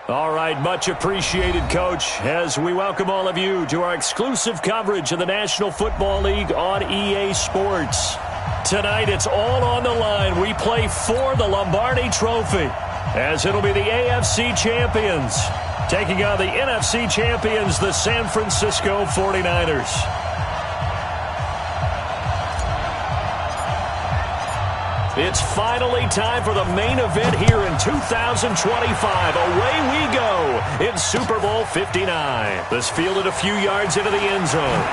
All right, much appreciated, Coach, as we welcome all of you to our exclusive coverage of the National Football League on EA Sports. Tonight, it's all on the line. We play for the Lombardi Trophy, as it'll be the AFC champions taking on the NFC champions, the San Francisco 49ers. It's finally time for the main event here in 2025. Away we go in Super Bowl 59. This fielded a few yards into the end zone.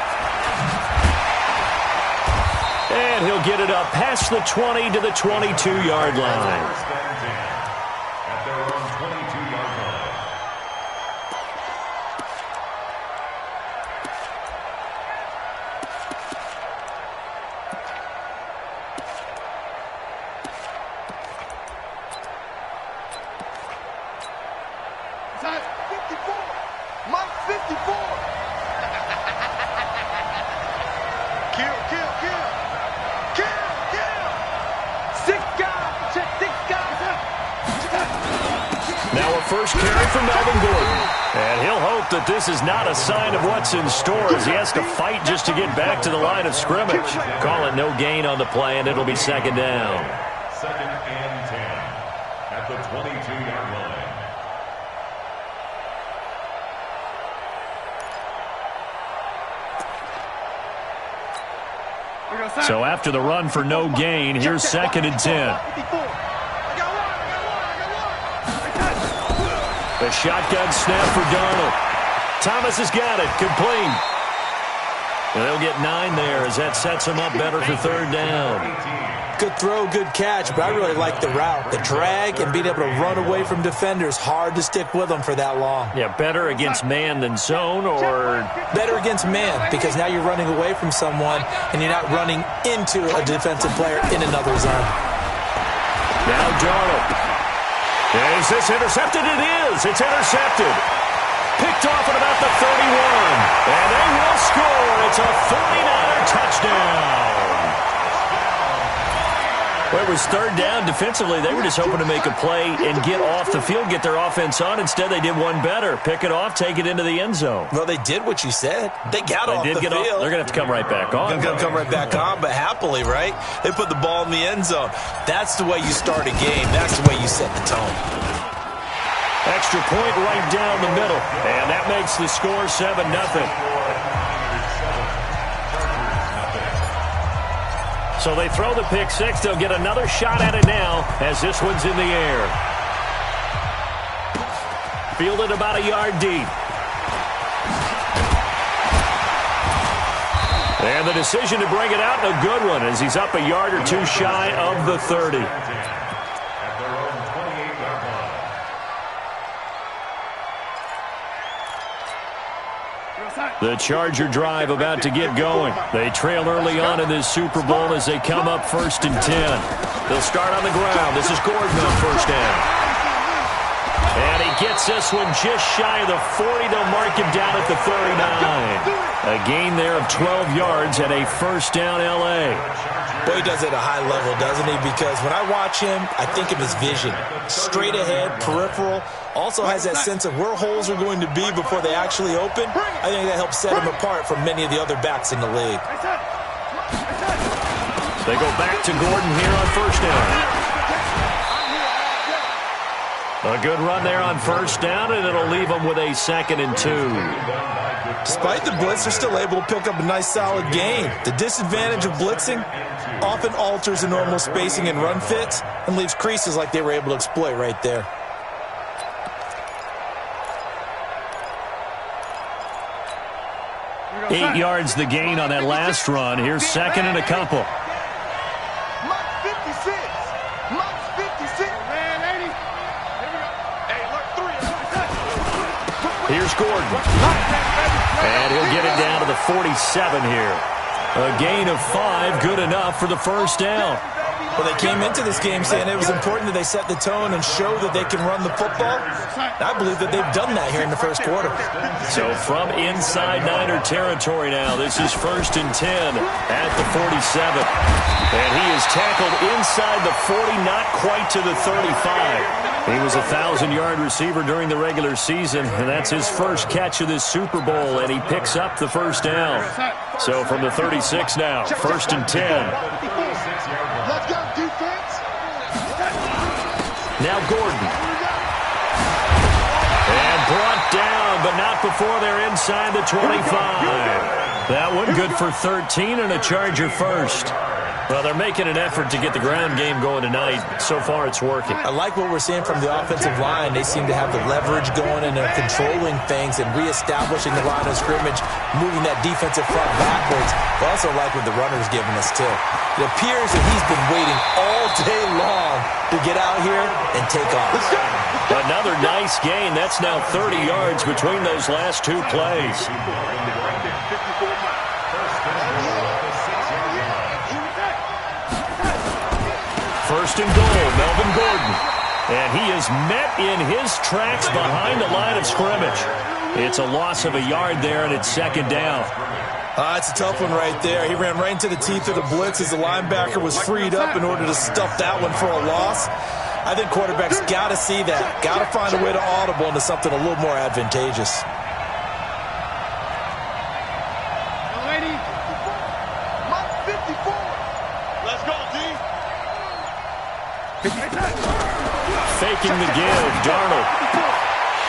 And he'll get it up past the 20 to the 22-yard line. First carry from Melvin Gordon. And he'll hope that this is not a sign of what's in store as he has to fight just to get back to the line of scrimmage. Call it no gain on the play, and it'll be second down. Second and 10 at the 22-yard line. So after the run for no gain, here's second and 10. The shotgun snap for Darnold. Thomas has got it. Complete. And they'll get 9 there as that sets him up better for third down. Good throw, good catch, but I really like the route. The drag and being able to run away from defenders, hard to stick with them for that long. Yeah, better against man than zone, or? Better against man, because now you're running away from someone and you're not running into a defensive player in another zone. Now Darnold. Is this intercepted? It is. It's intercepted. Picked off at about the 31. And they will score. It's a 49er touchdown. Well, it was third down defensively. They were just hoping to make a play and get off the field, get their offense on. Instead, they did one better. Pick it off, take it into the end zone. Well, they did what you said. They got off the field. They're going to have to come right back on. They're going to come right back on, but happily, right? They put the ball in the end zone. That's the way you start a game. That's the way you set the tone. Extra point right down the middle. And that makes the score 7-0. So they throw the pick six. They'll get another shot at it now as this one's in the air. Fielded about a yard deep. And the decision to bring it out, a good one, as he's up a yard or two shy of the 30. The Charger drive about to get going. They trail early on in this Super Bowl as they come up 1st and 10. They'll start on the ground. This is Gordon on first down. And he gets this one just shy of the 40. They'll mark him down at the 39. A gain there of 12 yards and a first down L.A. Boy, he does it at a high level, doesn't he? Because when I watch him, I think of his vision. Straight ahead, peripheral. Also has that sense of where holes are going to be before they actually open. I think that helps set him apart from many of the other backs in the league. They go back to Gordon here on first down. A good run there on first down, and it'll leave them with a 2nd and 2. Despite the blitz, they're still able to pick up a nice, solid gain. The disadvantage of blitzing often alters the normal spacing and run fits and leaves creases like they were able to exploit right there. Eight yards the gain on that last run. Here's 2nd and a couple. Here's Gordon. And he'll get it down to the 47 here. A gain of 5, good enough for the first down. Well, they came into this game saying it was important that they set the tone and show that they can run the football. I believe that they've done that here in the first quarter. So from inside Niner territory now, this is 1st and 10 at the 47. And he is tackled inside the 40, not quite to the 35. He was a 1,000-yard receiver during the regular season, and that's his first catch of this Super Bowl, and he picks up the first down. So from the 36 now, 1st and 10. Let's go, defense. Now Gordon. And brought down, but not before they're inside the 25. That one good for 13 and a Charger first. Well, they're making an effort to get the ground game going tonight. So far, it's working. I like what we're seeing from the offensive line. They seem to have the leverage going, and they're controlling things and reestablishing the line of scrimmage, moving that defensive front backwards. I also like what the runner's giving us, too. It appears that he's been waiting all day long to get out here and take off. Another nice gain. That's now 30 yards between those last two plays. First and goal, Melvin Gordon. And he is met in his tracks behind the line of scrimmage. It's a loss of a yard there, and it's 2nd down. It's a tough one right there. He ran right into the teeth of the blitz as the linebacker was freed up in order to stuff that one for a loss. I think quarterbacks got to see that. Got to find a way to audible into something a little more advantageous. Faking the give, Darnold.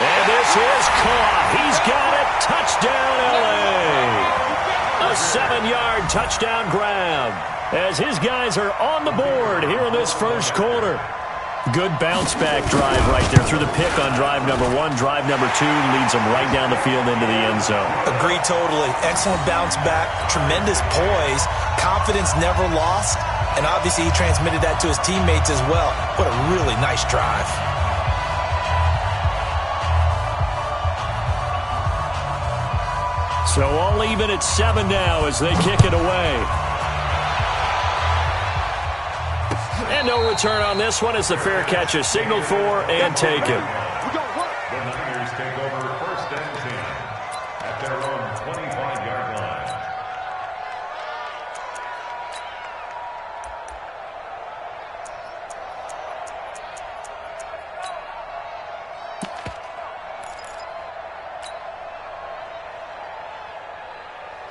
And this is caught. He's got it. Touchdown, L.A. A 7-yard touchdown grab as his guys are on the board here in this first quarter. Good bounce-back drive right there through the pick on drive number 1. Drive number 2 leads them right down the field into the end zone. Agree totally. Excellent bounce-back, tremendous poise, confidence never lost. And obviously he transmitted that to his teammates as well. What a really nice drive. So all even at 7 now as they kick it away. And no return on this one as the fair catch is signaled for and taken. The Niners take over 1st and 10 at their own 25-yard line.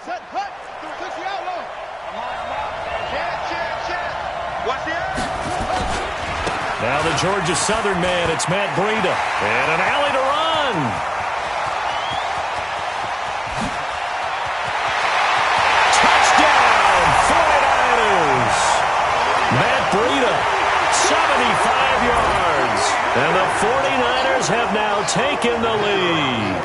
Set, hut. Push the outlaw. Come on. Check. Watch the air. Now the Georgia Southern man, it's Matt Breida. And an alley to run. Touchdown, 49ers. Matt Breida, 75 yards. And the 49ers have now taken the lead.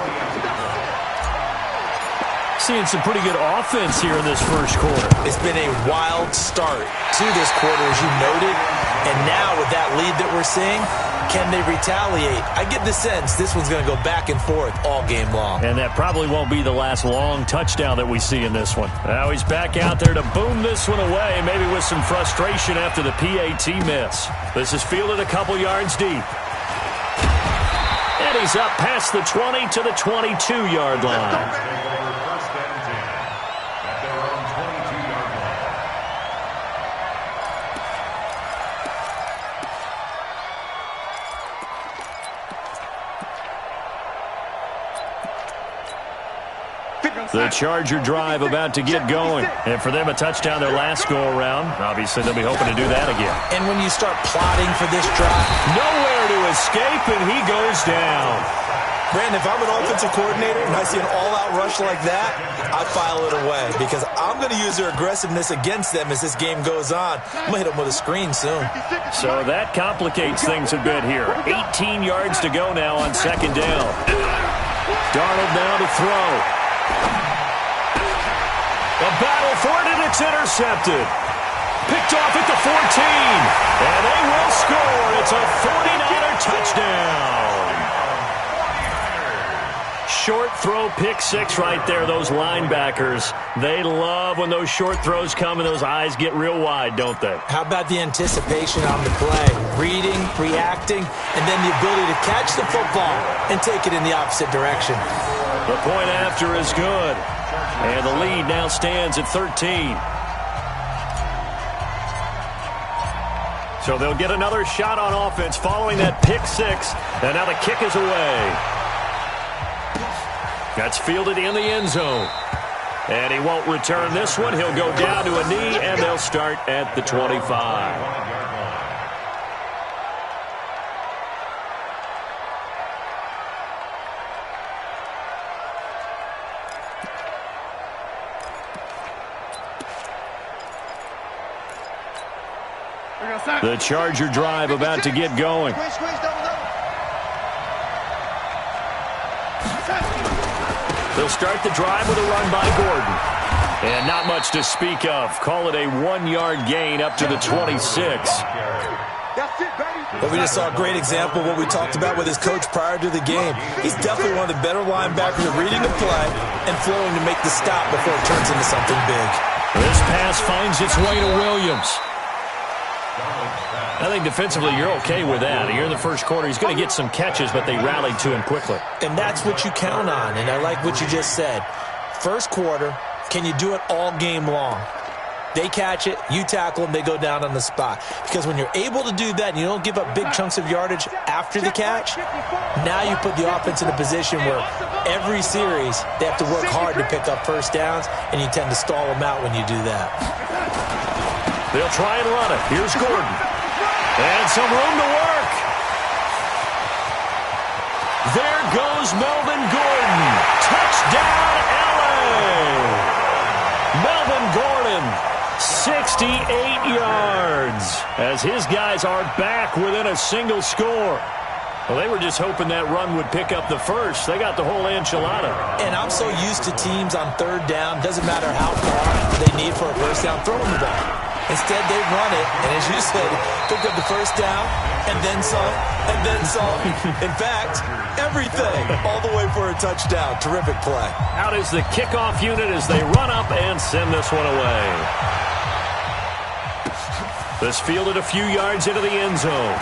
Seeing some pretty good offense here in this first quarter. It's been a wild start to this quarter, as you noted. And now with that lead that we're seeing, can they retaliate? I get the sense this one's going to go back and forth all game long. And that probably won't be the last long touchdown that we see in this one. Now he's back out there to boom this one away, maybe with some frustration after the PAT miss. This is fielded a couple yards deep. And he's up past the 20 to the 22-yard line. The Charger drive about to get going. And for them, a touchdown their last go-around. Obviously, they'll be hoping to do that again. And when you start plotting for this drive, nowhere to escape, and he goes down. Brandon, if I'm an offensive coordinator and I see an all-out rush like that, I file it away because I'm going to use their aggressiveness against them as this game goes on. I'm going to hit them with a screen soon. So that complicates things a bit here. 18 yards to go now on 2nd down. Darnold now to throw. A battle for it, and it's intercepted. Picked off at the 14. And they will score. It's a 49er touchdown. short throw pick six right there, those linebackers. They love when those short throws come and those eyes get real wide, don't they? How about the anticipation on the play? Reading, reacting, and then the ability to catch the football and take it in the opposite direction. The point after is good. And the lead now stands at 13. So they'll get another shot on offense following that pick six. And now the kick is away. That's fielded in the end zone. And he won't return this one. He'll go down to a knee, and they'll start at the 25. The Charger drive about to get going. They'll start the drive with a run by Gordon. And not much to speak of. Call it a 1-yard gain up to the 26. Well, we just saw a great example of what we talked about with his coach prior to the game. He's definitely one of the better linebackers at reading the play and flowing to make the stop before it turns into something big. This pass finds its way to Williams. I think defensively you're okay with that. Here in the first quarter, he's going to get some catches, but they rallied to him quickly. And that's what you count on, and I like what you just said. First quarter, can you do it all game long? They catch it, you tackle them, they go down on the spot. Because when you're able to do that and you don't give up big chunks of yardage after the catch, now you put the offense in a position where every series they have to work hard to pick up first downs, and you tend to stall them out when you do that. They'll try and run it. Here's Gordon. And some room to work. There goes Melvin Gordon. Touchdown, LA. Melvin Gordon, 68 yards. As his guys are back within a single score. Well, they were just hoping that run would pick up the first. They got the whole enchilada. And I'm so used to teams on third down, doesn't matter how far they need for a first down, throwing the ball. Instead, they run it, and as you said, pick up the first down, and then some, and then some. In fact, everything, all the way for a touchdown. Terrific play. Out is the kickoff unit as they run up and send this one away. This fielded a few yards into the end zone.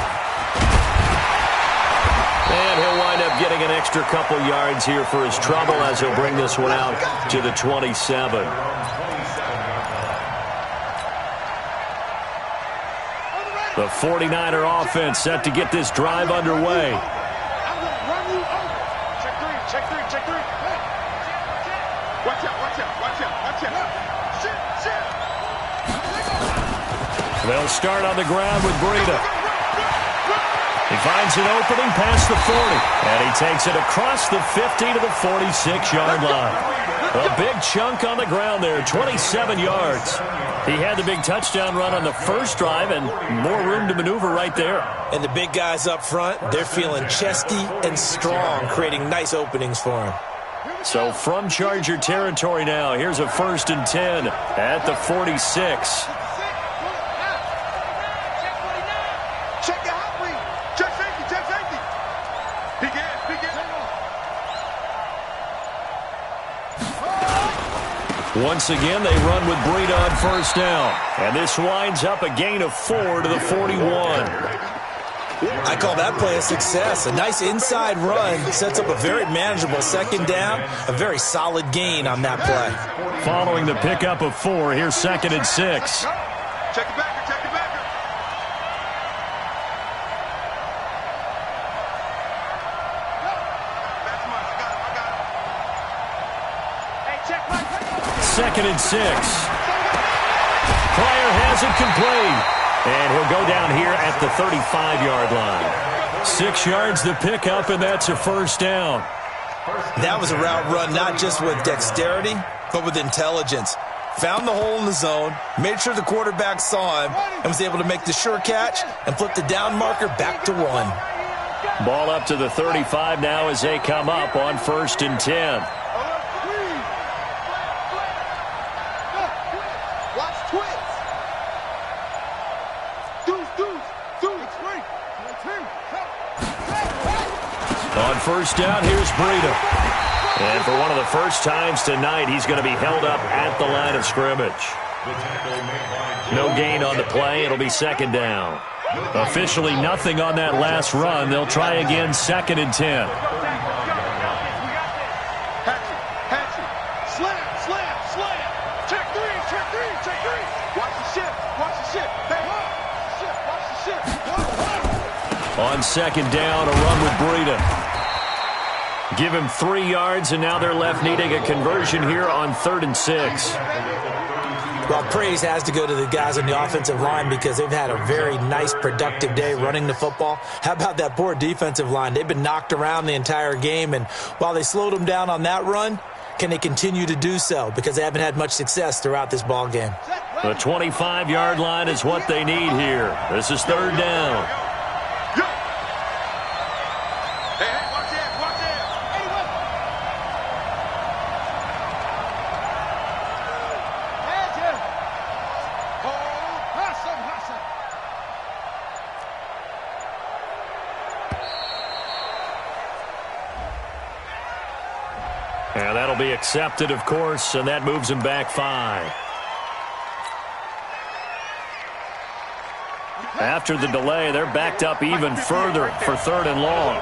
And he'll wind up getting an extra couple yards here for his trouble as he'll bring this one out to the 27. The 49er offense set to get this drive underway. I'm going to run you over. Check three, check three, check three. Watch out, watch out, watch out, watch out. Shit, shit. They'll start on the ground with Breida. He finds an opening past the 40. And he takes it across the 50 to the 46-yard line. A big chunk on the ground there, 27 yards. He had the big touchdown run on the first drive and more room to maneuver right there. And the big guys up front, they're feeling chesty and strong, creating nice openings for him. So from Charger territory now, here's a 1st and 10 at the 46. Check the hot read. Check safety, check safety. He gets. Once again, they run with Breida on first down. And this winds up a gain of 4 to the 41. I call that play a success. A nice inside run sets up a very manageable second down. A very solid gain on that play. Following the pickup of 4, here's 2nd and 6. Check the backer, check the backer. That's mine, I got it. Hey, check my 2nd and 6. Pryor has it complete. And he'll go down here at the 35-yard line. 6 yards the pickup, and that's a first down. That was a route run not just with dexterity, but with intelligence. Found the hole in the zone, made sure the quarterback saw him, and was able to make the sure catch and flip the down marker back to 1. Ball up to the 35 now as they come up on 1st and 10. On first down, here's Breida. And for one of the first times tonight, he's going to be held up at the line of scrimmage. No gain on the play. It'll be second down. Officially nothing on that last run. They'll try again, 2nd and 10. On 2nd down, a run with Breida. Give him 3 yards, and now they're left needing a conversion here on 3rd and 6. Well, praise has to go to the guys on the offensive line because they've had a very nice, productive day running the football. How about that poor defensive line? They've been knocked around the entire game, and while they slowed them down on that run, can they continue to do so? Because they haven't had much success throughout this ball game. The 25-yard line is what they need here. This is 3rd down. And that'll be accepted, of course, and that moves him back 5. After the delay, they're backed up even further for 3rd and long.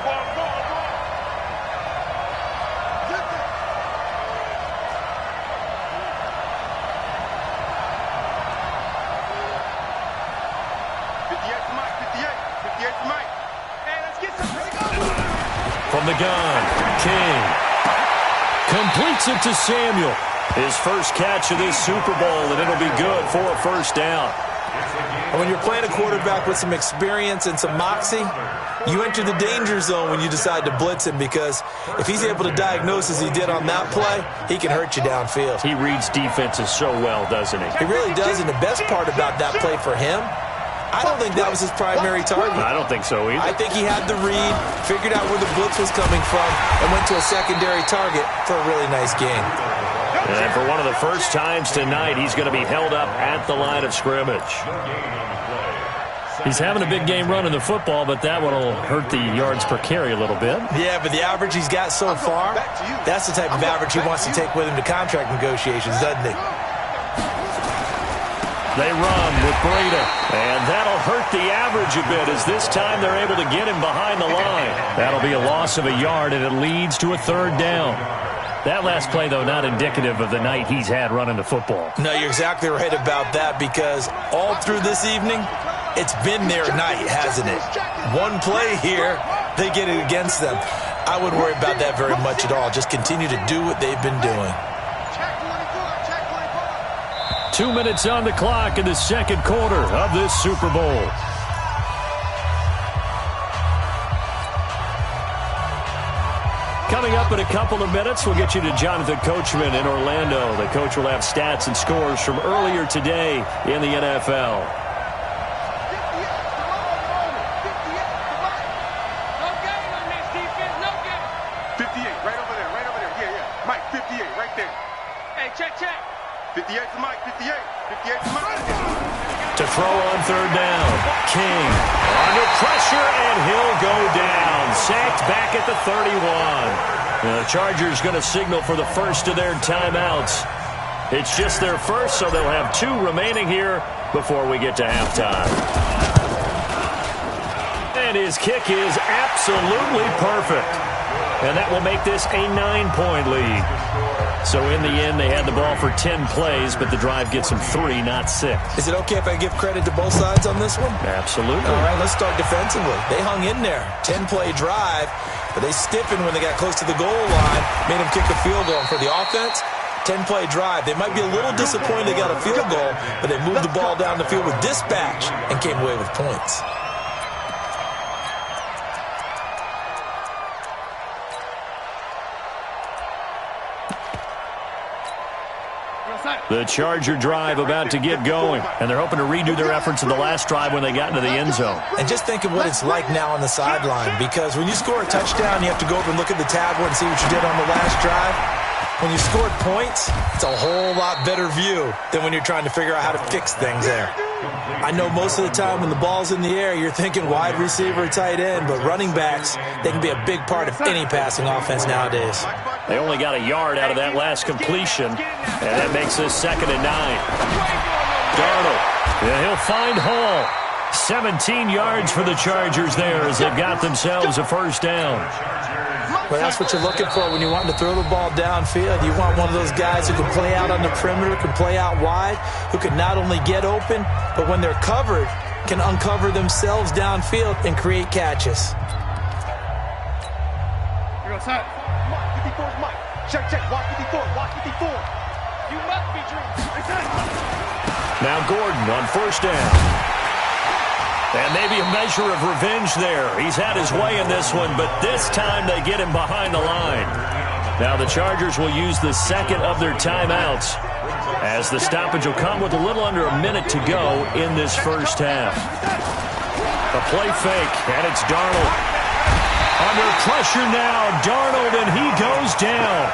From the gun, King. Completes it to Samuel. His first catch of this Super Bowl, and it'll be good for a 1st down. And when you're playing a quarterback with some experience and some moxie, you enter the danger zone when you decide to blitz him, because if he's able to diagnose as he did on that play, he can hurt you downfield. He reads defenses so well, doesn't he? He really does, and the best part about that play for him, I don't think that was his primary target. I don't think so either. I think he had the read, figured out where the blitz was coming from, and went to a secondary target for a really nice gain. And for one of the first times tonight, he's going to be held up at the line of scrimmage. He's having a big game running the football, but that one will hurt the yards per carry a little bit. Yeah, but the average he's got so far, that's the type of average he wants to take with him to contract negotiations, doesn't he? They run with Breida, and that'll hurt the average a bit, as this time they're able to get him behind the line. That'll be a loss of a yard, and it leads to a 3rd down. That last play, though, not indicative of the night he's had running the football. No, you're exactly right about that, because all through this evening, it's been their night, hasn't it? One play here, they get it against them. I wouldn't worry about that very much at all. Just continue to do what they've been doing. 2 minutes on the clock in the 2nd quarter of this Super Bowl. Coming up in a couple of minutes, we'll get you to Jonathan Coachman in Orlando. The coach will have stats and scores from earlier today in the NFL. To throw on 3rd down. King under pressure, and he'll go down. Sacked back at the 31. The Chargers going to signal for the first of their timeouts. It's just their first, so they'll have 2 remaining here before we get to halftime. And his kick is absolutely perfect. And that will make this a 9-point lead. So in the end, they had the ball for 10 plays, but the drive gets them 3, not 6. Is it okay if I give credit to both sides on this one? Absolutely. All right, let's start defensively. They hung in there. 10-play drive, but they stiffened when they got close to the goal line, made them kick a field goal. And for the offense, 10-play drive. They might be a little disappointed they got a field goal, but they moved the ball down the field with dispatch and came away with points. The Charger drive about to get going, and they're hoping to redo their efforts in the last drive when they got into the end zone. And just think of what it's like now on the sideline, because when you score a touchdown, you have to go over and look at the tablet and see what you did on the last drive. When you scored points, it's a whole lot better view than when you're trying to figure out how to fix things there. I know most of the time when the ball's in the air, you're thinking wide receiver, tight end, but running backs, they can be a big part of any passing offense nowadays. They only got a yard out of that last completion, and that makes this 2nd and 9. Darnold, and he'll find Hall. 17 yards for the Chargers there as they've got themselves a first down. Well, that's what you're looking for when you want to throw the ball downfield. You want one of those guys who can play out on the perimeter, can play out wide, who can not only get open, but when they're covered, can uncover themselves downfield and create catches. Here goes Mike. 54 is Mike. Check, check. Watch 54. Watch 54. You must be dreaming. Now Gordon on first down. And maybe a measure of revenge there. He's had his way in this one, but this time they get him behind the line. Now the Chargers will use the 2nd of their timeouts as the stoppage will come with a little under a minute to go in this first half. A play fake, and it's Darnold. Under pressure now, Darnold, and he goes down.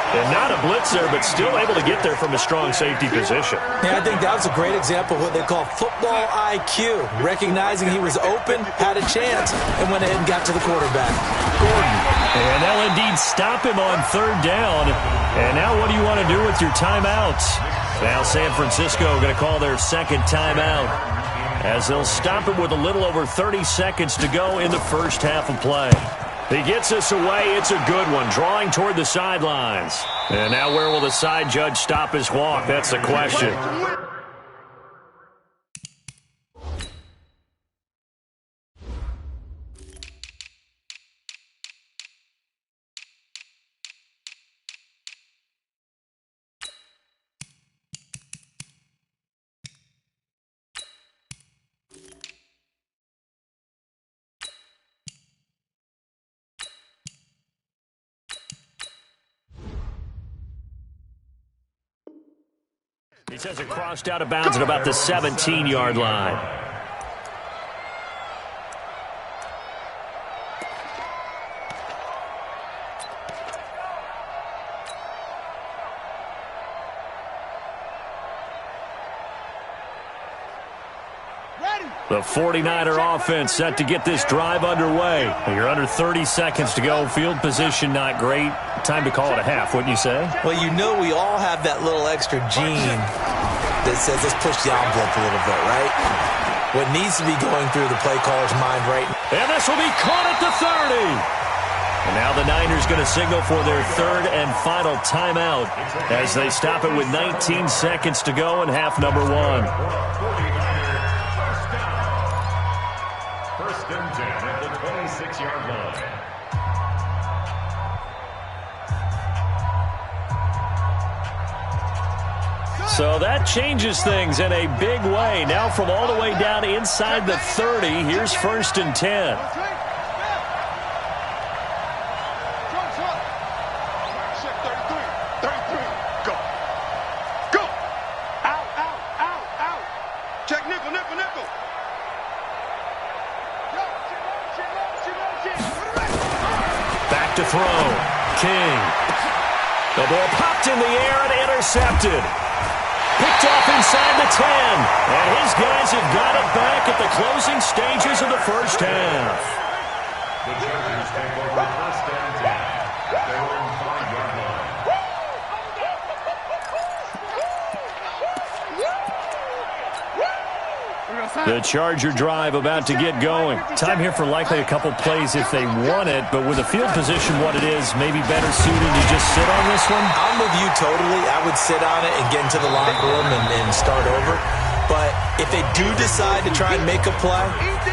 And not a blitzer, but still able to get there from a strong safety position. Yeah, I think that was a great example of what they call football IQ. Recognizing he was open, had a chance, and went ahead and got to the quarterback. Gordon. And they'll indeed stop him on 3rd down. And now what do you want to do with your timeouts? Now San Francisco going to call their 2nd timeout as they'll stop him with a little over 30 seconds to go in the first half of play. He gets us away. It's a good one, drawing toward the sidelines. And now where will the side judge stop his walk? That's the question. He says it crossed out of bounds at about the 17-yard line. The 49er offense set to get this drive underway. You're under 30 seconds to go. Field position not great. Time to call it a half, wouldn't you say? Well, you know we all have that little extra gene that says let's push the envelope a little bit, right? What needs to be going through the play caller's mind right now. And this will be caught at the 30. And now the Niners going to signal for their 3rd and final timeout as they stop it with 19 seconds to go in half number 1. First and 10 at the 26-yard line. So that changes things in a big way. Now from all the way down inside the 30, here's 1st and 10. To throw. King. The ball popped in the air and intercepted. Picked off inside the 10. And his guys have got it back at the closing stages of the first half. The Chargers take over 1st and 10 at their own 5-yard line. The Charger drive about to get going. Time here for likely a couple plays if they want it, but with the field position what it is, maybe better suited to just sit on this one? I'm with you totally. I would sit on it and get into the locker room and start over. But if they do decide to try and make a play,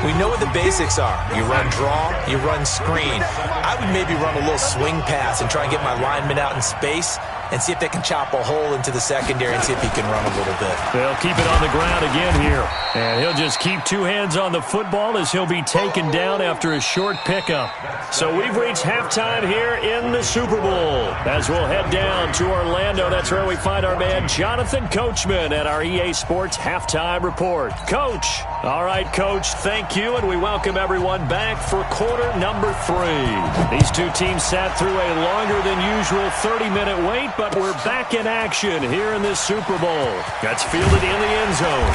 we know what the basics are. You run draw, you run screen. I would maybe run a little swing pass and try and get my lineman out in space and see if they can chop a hole into the secondary and see if he can run a little bit. They'll keep it on the ground again here. And he'll just keep 2 hands on the football as he'll be taken down after a short pickup. So we've reached halftime here in the Super Bowl. As we'll head down to Orlando, that's where we find our man Jonathan Coachman at our EA Sports Halftime Report. Coach. All right, Coach, thank you, and we welcome everyone back for quarter number 3. These two teams sat through a longer than usual 30-minute wait, but we're back in action here in this Super Bowl. That's fielded in the end zone.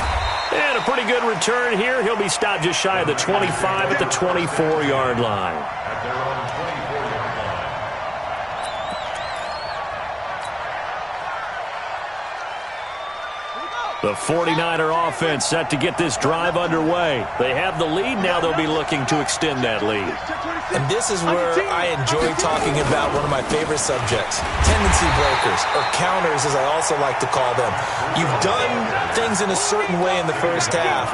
And a pretty good return here. He'll be stopped just shy of the 25 at the 24-yard line. At their own 24-yard line. The 49er offense set to get this drive underway. They have the lead. Now they'll be looking to extend that lead. And this is where I enjoy talking about one of my favorite subjects, tendency breakers, or counters as I also like to call them. You've done things in a certain way in the first half,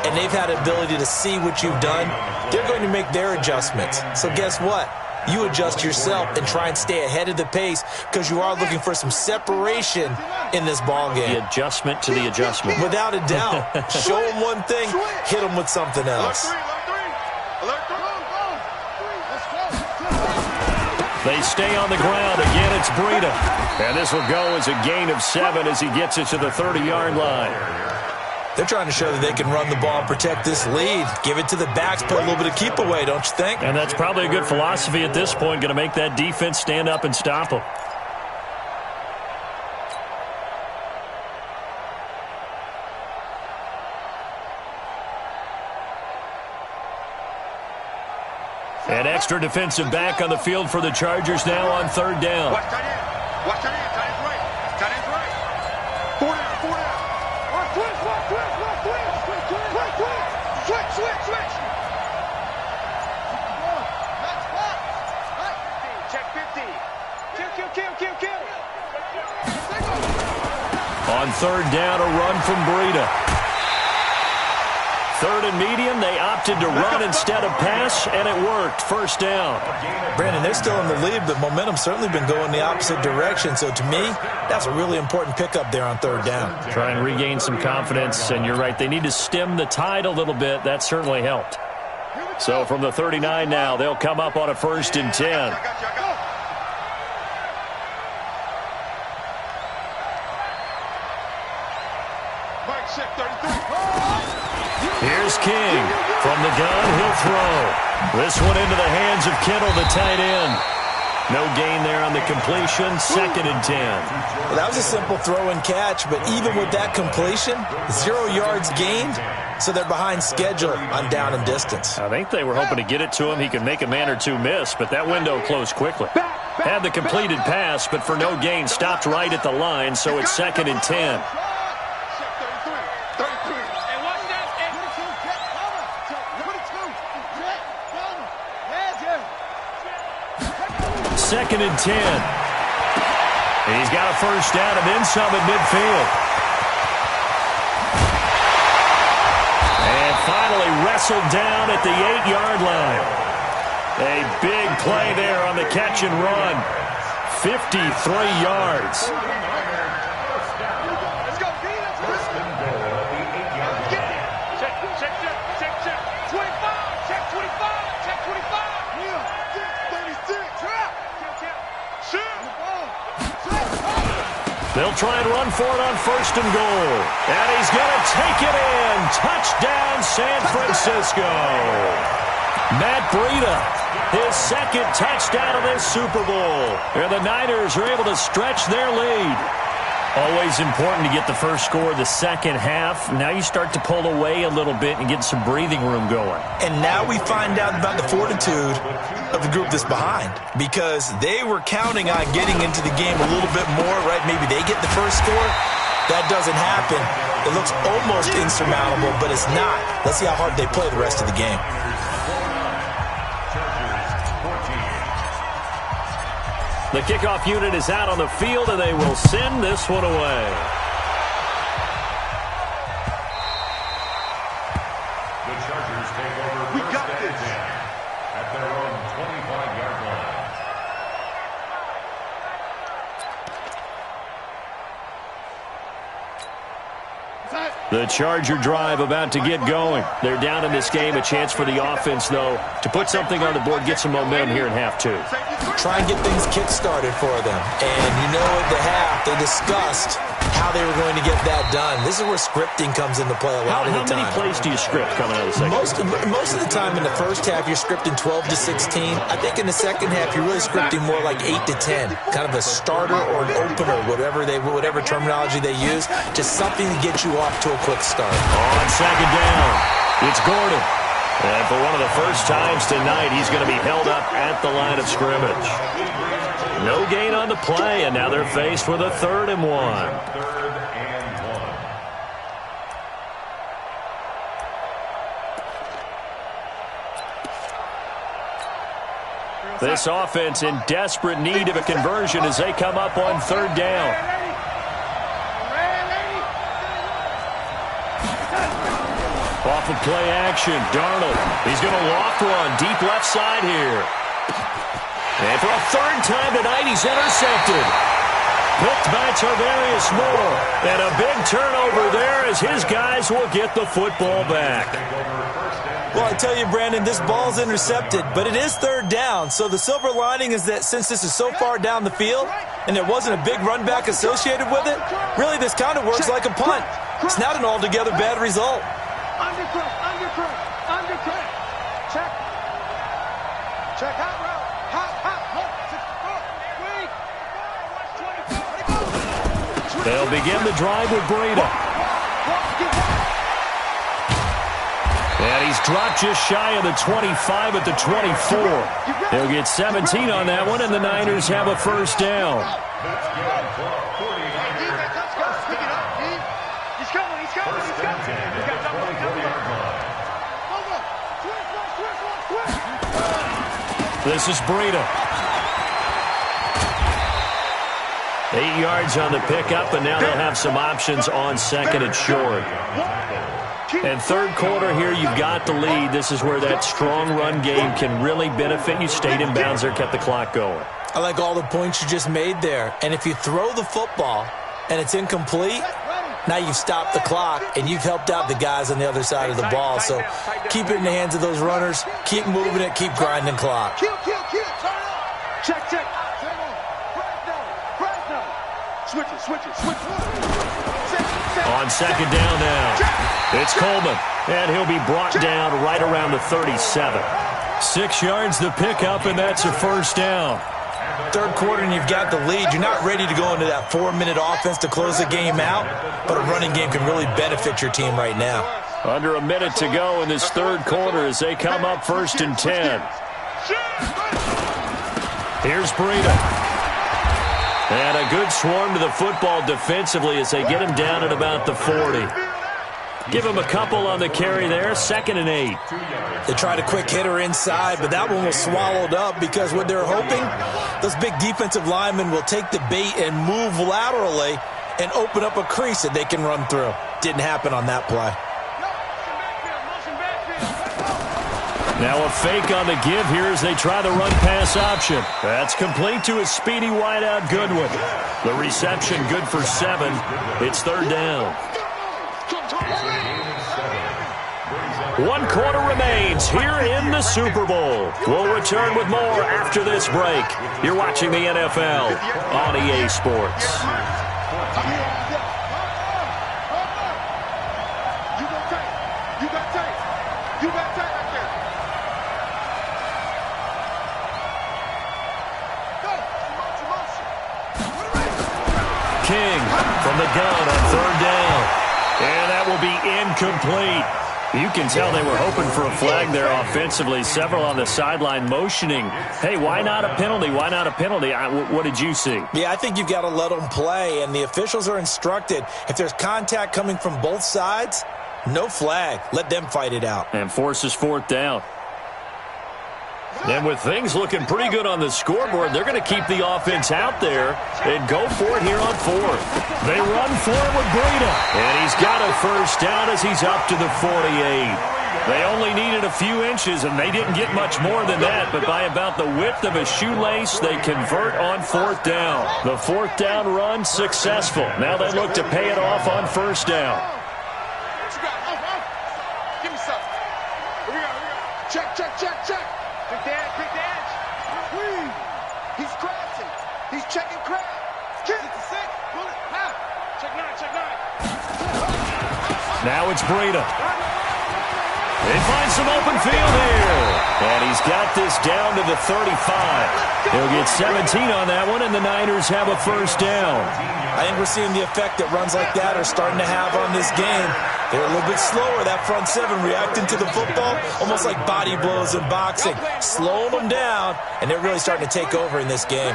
and they've had the ability to see what you've done. They're going to make their adjustments. So guess what? You adjust yourself and try and stay ahead of the pace because you are looking for some separation in this ball game. The adjustment to the adjustment. Without a doubt. Show them one thing, hit them with something else. They stay on the ground. Again, it's Breida. And this will go as a gain of 7 as he gets it to the 30-yard line. They're trying to show that they can run the ball and protect this lead. Give it to the backs, put a little bit of keep away, don't you think? And that's probably a good philosophy at this point, going to make that defense stand up and stop them. An extra defensive back on the field for the Chargers now on 3rd down. Watch that in. Watch that in. That is right. That is right. 4 down. 4 down. Switch. Check 50. Kill. On 3rd down, a run from Breida. 3rd and medium, they opted to run instead of pass, and it worked. 1st down. Brandon, they're still in the lead, but momentum's certainly been going the opposite direction. So to me, that's a really important pickup there on 3rd down. Try and regain some confidence, and you're right. They need to stem the tide a little bit. That certainly helped. So from the 39 now, they'll come up on a 1st and 10. I got you. Mike, check 33. Here's King. From the gun, he'll throw. This one into the hands of Kittle, the tight end. No gain there on the completion. 2nd and 10. Well, that was a simple throw and catch, but even with that completion, 0 yards gained, so they're behind schedule on down and distance. I think they were hoping to get it to him. He could make a man or two miss, but that window closed quickly. Had the completed pass, but for no gain, stopped right at the line, so it's 2nd and 10. 2nd and 10. And he's got a 1st down and then some at midfield. And finally wrestled down at the 8-yard line. A big play there on the catch and run. 53 yards. They'll try and run for it on 1st and goal. And he's going to take it in. Touchdown, San Francisco. Matt Breida, his 2nd touchdown of this Super Bowl. And the Niners are able to stretch their lead. Always important to get the first score of the second half. Now you start to pull away a little bit and get some breathing room going. And now we find out about the fortitude of the group that's behind, because they were counting on getting into the game a little bit more, right? Maybe they get the first score. That doesn't happen. It looks almost insurmountable, but it's not. Let's see how hard they play the rest of the game. The kickoff unit is out on the field, and they will send this one away. The Chargers take over. We got this. At their own 25-yard line. The Charger drive about to get going. They're down in this game. A chance for the offense, though, to put something on the board, get some momentum here in half 2. Try and get things kick-started for them. And you know at the half, they discussed how they were going to get that done. This is where scripting comes into play a lot of the time. How many plays do you script coming out of the second? Most of the time in the first half, you're scripting 12 to 16. I think in the second half, you're really scripting more like 8 to 10. Kind of a starter or an opener, whatever terminology they use. Just something to get you off to a quick start. On second down, it's Gordon. And for one of the first times tonight, he's going to be held up at the line of scrimmage. No gain on the play, and now they're faced with a 3rd and 1. This offense in desperate need of a conversion as they come up on 3rd down. Off of play action, Darnold. He's going to loft one deep left side here. And for a 3rd time tonight, he's intercepted. Picked by Tarvarius Moore. And a big turnover there as his guys will get the football back. Well, I tell you, Brandon, this ball's intercepted, but it is 3rd down. So the silver lining is that since this is so far down the field and there wasn't a big run back associated with it, really this kind of works like a punt. It's not an altogether bad result. Undercut. Check out route. They'll begin the drive with Breida. And he's dropped just shy of the 25 at the 24. They'll get 17 on that one, and the Niners have a 1st down. This is Breida. 8 yards on the pickup, and now they'll have some options on 2nd and short. And 3rd quarter here, you've got the lead. This is where that strong run game can really benefit you. Stayed in bounds there, kept the clock going. I like all the points you just made there. And if you throw the football and it's incomplete, now you've stopped the clock and you've helped out the guys on the other side of the ball. So keep it in the hands of those runners. Keep moving it. Keep grinding clock. Check. Switch it. On 2nd down now, it's Coleman, and he'll be brought down right around the 37. 6 yards the pickup, and that's a 1st down. 3rd quarter, and you've got the lead. You're not ready to go into that 4-minute offense to close the game out, but a running game can really benefit your team right now. Under a minute to go in this 3rd quarter as they come up 1st and 10. Here's Breida. And a good swarm to the football defensively as they get him down at about the 40. Give him a couple on the carry there, 2nd and 8. They tried a quick hitter inside, but that one was swallowed up because what they're hoping, those big defensive linemen will take the bait and move laterally and open up a crease that they can run through. Didn't happen on that play. Now a fake on the give here as they try the run-pass option. That's complete to a speedy wideout Goodwin. The reception good for 7. It's 3rd down. 1 quarter remains here in the Super Bowl. We'll return with more after this break. You're watching the NFL on EA Sports. King from the gun on 3rd down. And that will be incomplete. You can tell they were hoping for a flag there offensively. Several on the sideline motioning. Hey, why not a penalty? Why not a penalty? What did you see? Yeah, I think you've got to let them play, and the officials are instructed. If there's contact coming from both sides, no flag. Let them fight it out. And forces 4th down. And with things looking pretty good on the scoreboard, they're going to keep the offense out there and go for it here on 4th. They run for it with Breida. And he's got a 1st down as he's up to the 48. They only needed a few inches, and they didn't get much more than that. But by about the width of a shoelace, they convert on 4th down. The 4th down run successful. Now they look to pay it off on 1st down. Give me some. Here we go. Check. Quick dance. He's crashing. He's checking crash. 6 to 6. Pull it. Check 9. Now it's Breida. He finds some open field here. And he's got this down to the 35. He'll get 17 on that one, and the Niners have a first down. I think we're seeing the effect that runs like that are starting to have on this game. They're a little bit slower, that front seven, reacting to the football, almost like body blows in boxing. Slowing them down, and they're really starting to take over in this game.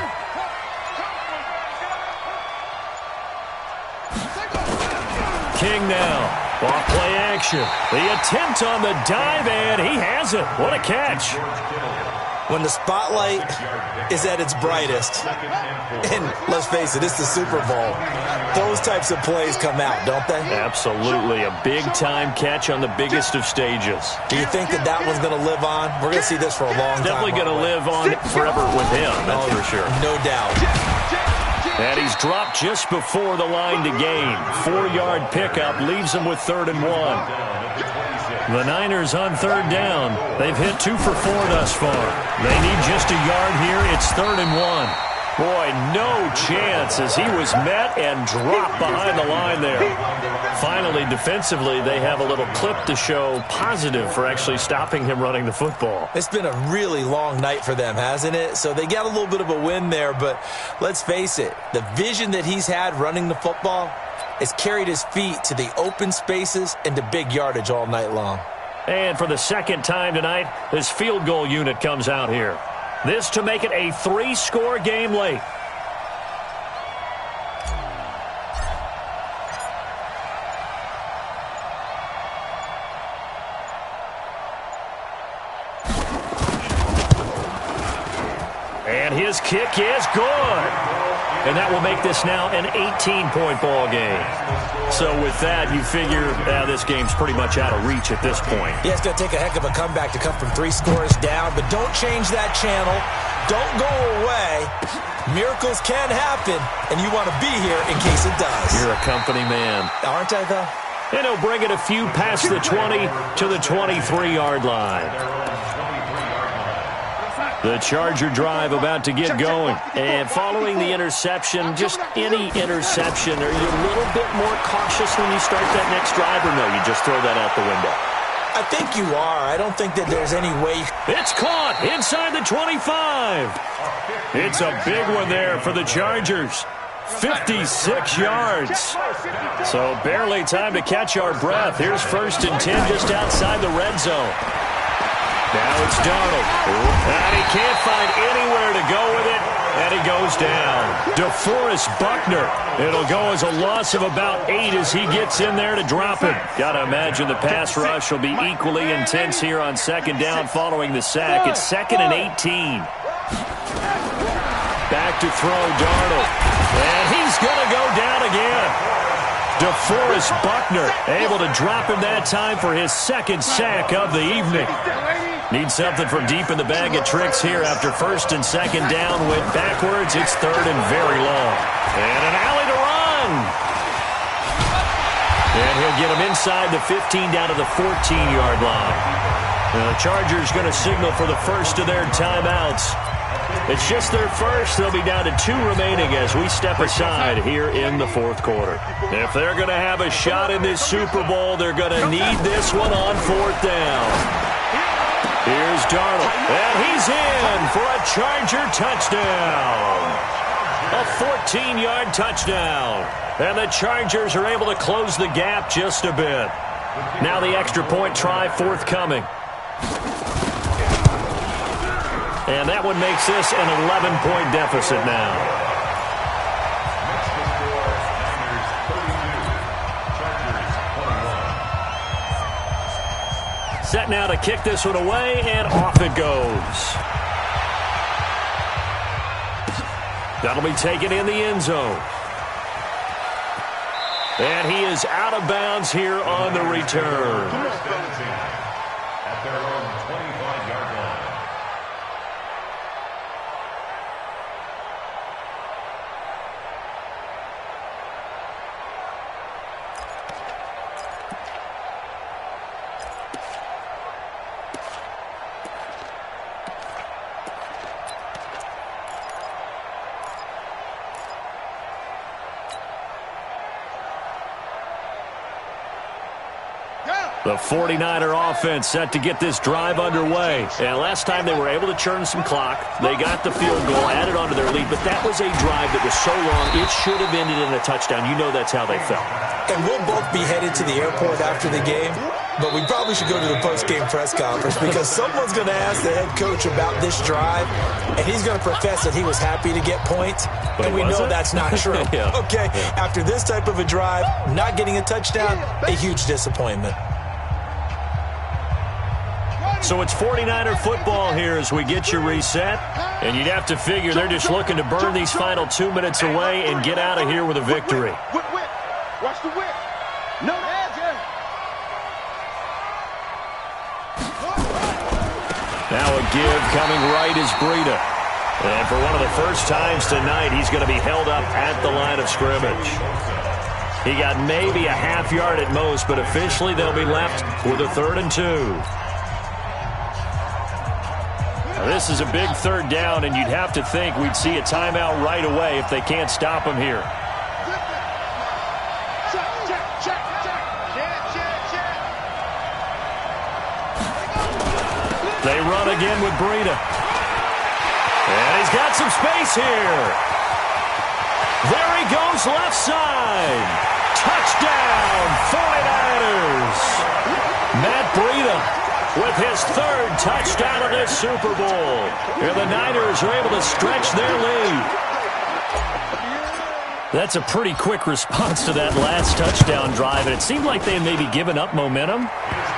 King now. Off play action. The attempt on the dive, and he has it. What a catch. When the spotlight is at its brightest, and let's face it, it's the Super Bowl, those types of plays come out, don't they? Absolutely. A big-time catch on the biggest of stages. Do you think that that one's going to live on? We're going to see this for a long time. Definitely going to live on forever with him, that's for sure. No doubt. And he's dropped just before the line to gain. 4-yard pickup leaves him with 3rd and 1. The Niners on 3rd down. They've hit 2 for 4 thus far. They need just a yard here. It's 3rd and 1. Boy, no chance as he was met and dropped behind the line there. Finally, defensively, they have a little clip to show positive for actually stopping him running the football. It's been a really long night for them, hasn't it? So they got a little bit of a win there, but let's face it, the vision that he's had running the football has carried his feet to the open spaces and to big yardage all night long. And for the second time tonight, this field goal unit comes out here. This to make it a 3-score game late. And his kick is good. And that will make this now an 18-point ball game. So with that, you figure this game's pretty much out of reach at this point. Yeah, it's going to take a heck of a comeback to come from 3 scores down, but don't change that channel. Don't go away. Miracles can happen, and you want to be here in case it does. You're a company man. Aren't I, though? And he'll bring it a few past the 20 to the 23-yard line. The Charger drive about to get going. And following the interception, just any interception, are you a little bit more cautious when you start that next drive, or no, you just throw that out the window? I think you are. I don't think that there's any way. It's caught inside the 25. It's a big one there for the Chargers. 56 yards. So barely time to catch our breath. Here's 1st and 10 just outside the red zone. Now it's Darnold. And he can't find anywhere to go with it. And he goes down. DeForest Buckner. It'll go as a loss of about 8 as he gets in there to drop him. Got to imagine the pass rush will be equally intense here on 2nd down following the sack. It's 2nd and 18. Back to throw Darnold. And he's going to go down again. DeForest Buckner able to drop him that time for his 2nd sack of the evening. Needs something from deep in the bag of tricks here after 1st and 2nd down. Went backwards. It's 3rd and very long. And an alley to run. And he'll get him inside the 15 down to the 14-yard line. And the Chargers going to signal for the first of their timeouts. It's just their first. They'll be down to 2 remaining as we step aside here in the 4th quarter. If they're going to have a shot in this Super Bowl, they're going to need this one on 4th down. Here's Darnold, and he's in for a Charger touchdown. A 14-yard touchdown. And the Chargers are able to close the gap just a bit. Now the extra point try forthcoming. And that one makes this an 11-point deficit now. Set now to kick this one away, and off it goes. That'll be taken in the end zone. And he is out of bounds here on the return. At their own 25-yard line. The 49er offense set to get this drive underway. And last time they were able to churn some clock. They got the field goal, added onto their lead, but that was a drive that was so long, it should have ended in a touchdown. You know that's how they felt. And we'll both be headed to the airport after the game, but we probably should go to the post-game press conference because someone's going to ask the head coach about this drive, and he's going to profess that he was happy to get points, and we know that's not true. Yeah. Okay, after this type of a drive, not getting a touchdown, a huge disappointment. So it's 49er football here as we get you reset. And you'd have to figure they're just looking to burn these final 2 minutes away and get out of here with a victory. Watch the whip. No edge. Now a give coming right is Breida. And for one of the first times tonight, he's going to be held up at the line of scrimmage. He got maybe a half yard at most, but officially they'll be left with a 3rd and 2. Now, this is a big 3rd down, and you'd have to think we'd see a timeout right away if they can't stop him here. They run again with Breida. And he's got some space here. There he goes left side. Touchdown, 49ers. Matt Breida with his 3rd touchdown of this Super Bowl. And the Niners are able to stretch their lead. That's a pretty quick response to that last touchdown drive, and it seemed like they had maybe given up momentum.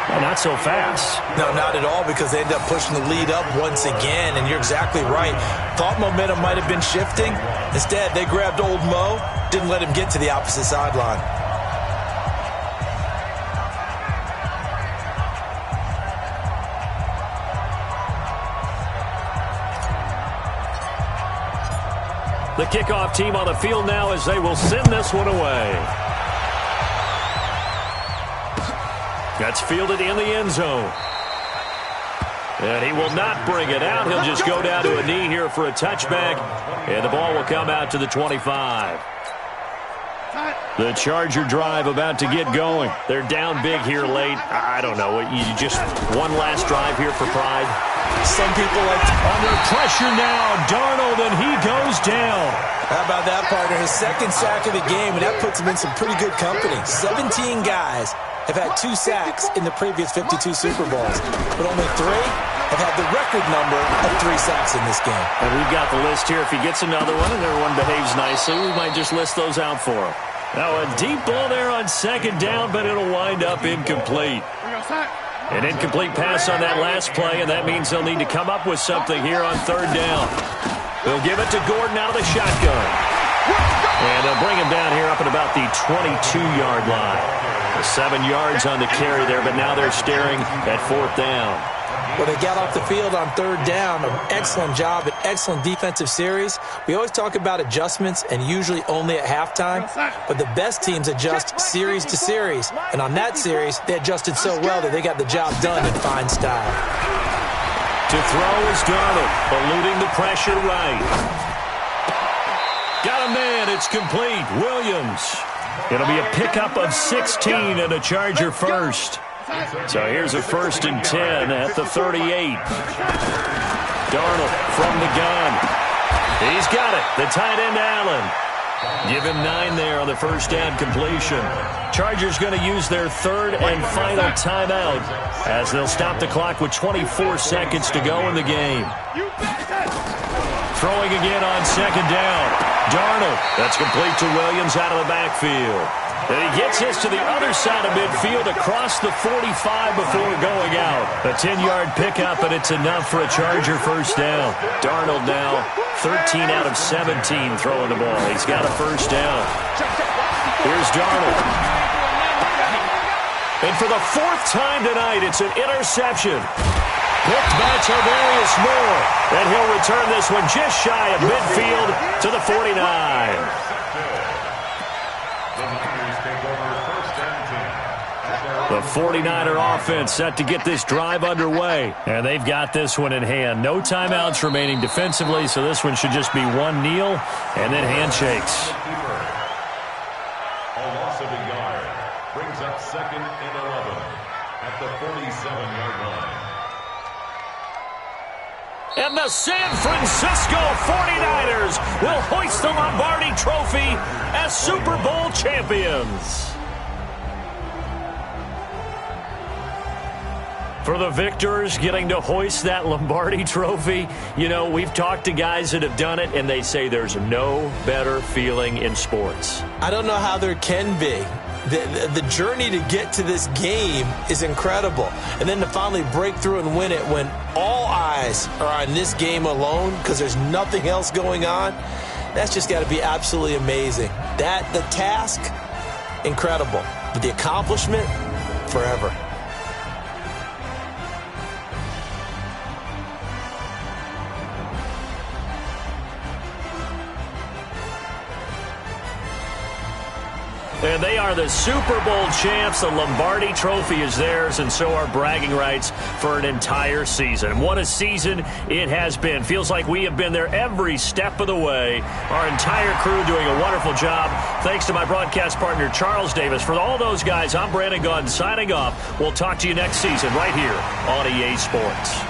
Well, not so fast. No, not at all, because they ended up pushing the lead up once again, and you're exactly right. Thought momentum might have been shifting. Instead, they grabbed old Mo, didn't let him get to the opposite sideline. The kickoff team on the field now as they will send this one away. That's fielded in the end zone. And he will not bring it out. He'll just go down to a knee here for a touchback. And the ball will come out to the 25. The Charger drive about to get going. They're down big here late. I don't know. You just one last drive here for pride. Some people like to... Under pressure now, Darnold, and he goes down. How about that, partner? His 2nd sack of the game, and that puts him in some pretty good company. 17 guys have had 2 sacks in the previous 52 Super Bowls, but only 3 have had the record number of 3 sacks in this game. And we've got the list here. If he gets another one and everyone behaves nicely, we might just list those out for him. Now a deep ball there on 2nd down, but it'll wind up incomplete. An incomplete pass on that last play, and that means they'll need to come up with something here on 3rd down. They'll give it to Gordon out of the shotgun. And they'll bring him down here up at about the 22-yard line. 7 yards on the carry there, but now they're staring at 4th down. Well, they got off the field on 3rd down. An excellent job, an excellent defensive series. We always talk about adjustments and usually only at halftime, but the best teams adjust series to series. And on that series, they adjusted so well that they got the job done in fine style. To throw is Darnold, eluding the pressure right. Got a man, it's complete. Williams. It'll be a pickup of 16 and a Charger first. So here's a 1st and 10 at the 38. Darnold from the gun. He's got it. The tight end, Allen. Give him 9 there on the 1st down completion. Chargers going to use their 3rd and final timeout as they'll stop the clock with 24 seconds to go in the game. Throwing again on 2nd down. Darnold. That's complete to Williams out of the backfield. And he gets his to the other side of midfield across the 45 before going out. A 10-yard pickup, and it's enough for a Charger 1st down. Darnold now 13 out of 17 throwing the ball. He's got a 1st down. Here's Darnold. And for the 4th time tonight, it's an interception. Picked by Tarvarius Moore. And he'll return this one just shy of midfield to the 49. The 49er offense set to get this drive underway. And they've got this one in hand. No timeouts remaining defensively, so this one should just be one kneel and then handshakes. A loss of a yard brings up 2nd and 11. at the 47-yard line. And the San Francisco 49ers will hoist the Lombardi Trophy as Super Bowl champions. For the victors getting to hoist that Lombardi Trophy, you know, we've talked to guys that have done it, and they say there's no better feeling in sports. I don't know how there can be. The journey to get to this game is incredible. And then to finally break through and win it when all eyes are on this game alone because there's nothing else going on, that's just got to be absolutely amazing. The task, incredible. But the accomplishment, forever. And they are the Super Bowl champs. The Lombardi Trophy is theirs, and so are bragging rights for an entire season. What a season it has been. Feels like we have been there every step of the way. Our entire crew doing a wonderful job. Thanks to my broadcast partner, Charles Davis. For all those guys, I'm Brandon Gaudin signing off. We'll talk to you next season right here on EA Sports.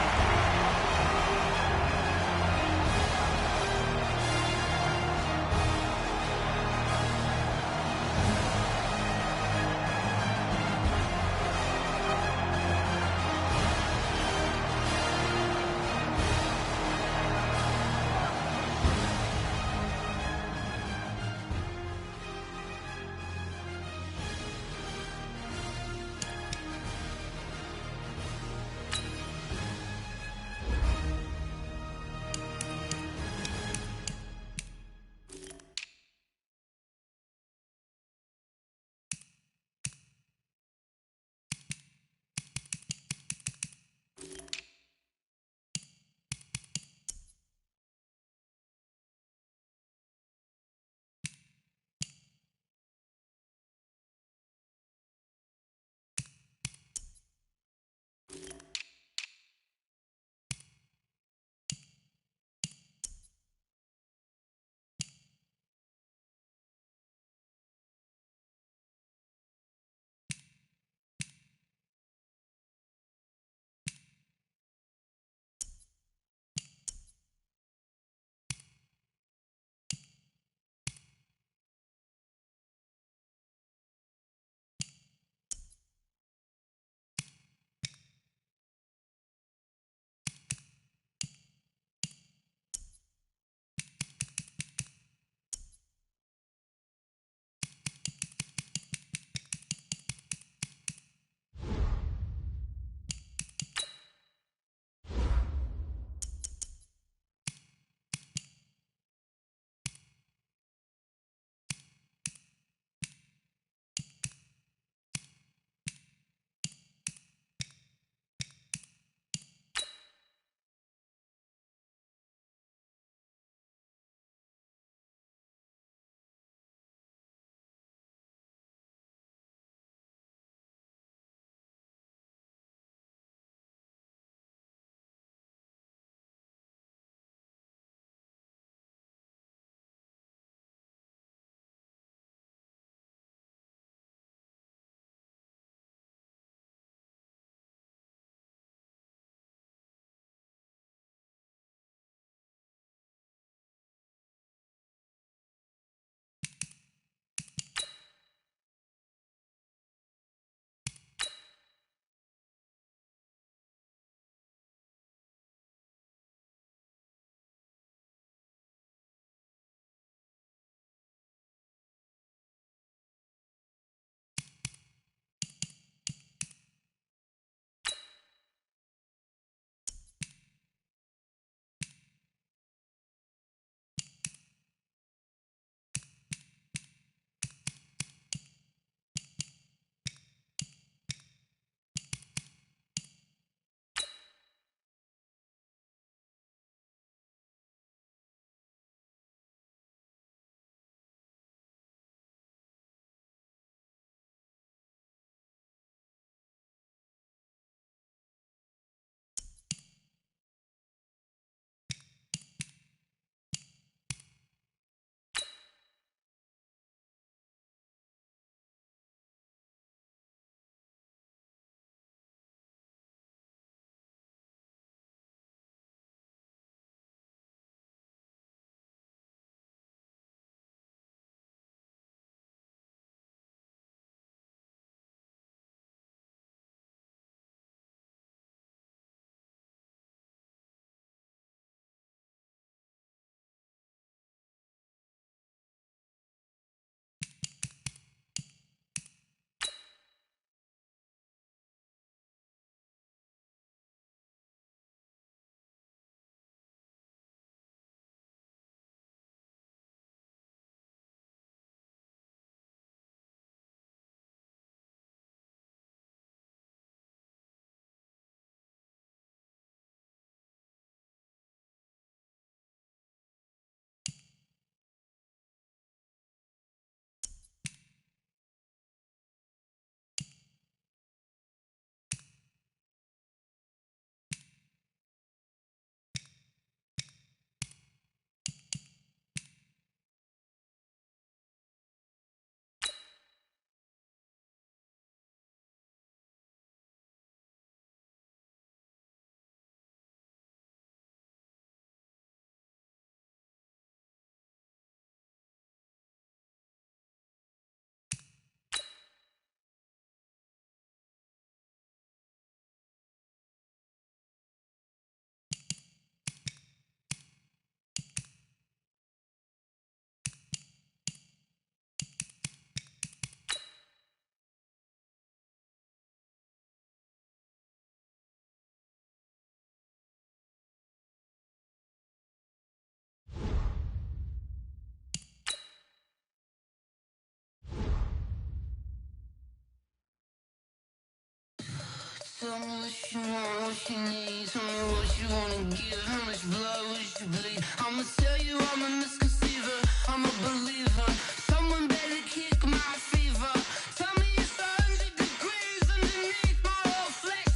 Tell me what you want, what you need. Tell me what you wanna give. How much blood would you bleed? I'ma tell you I'm a misconceiver. I'm a believer. Someone better kick my fever. Tell me it's 100 degrees underneath my whole flesh.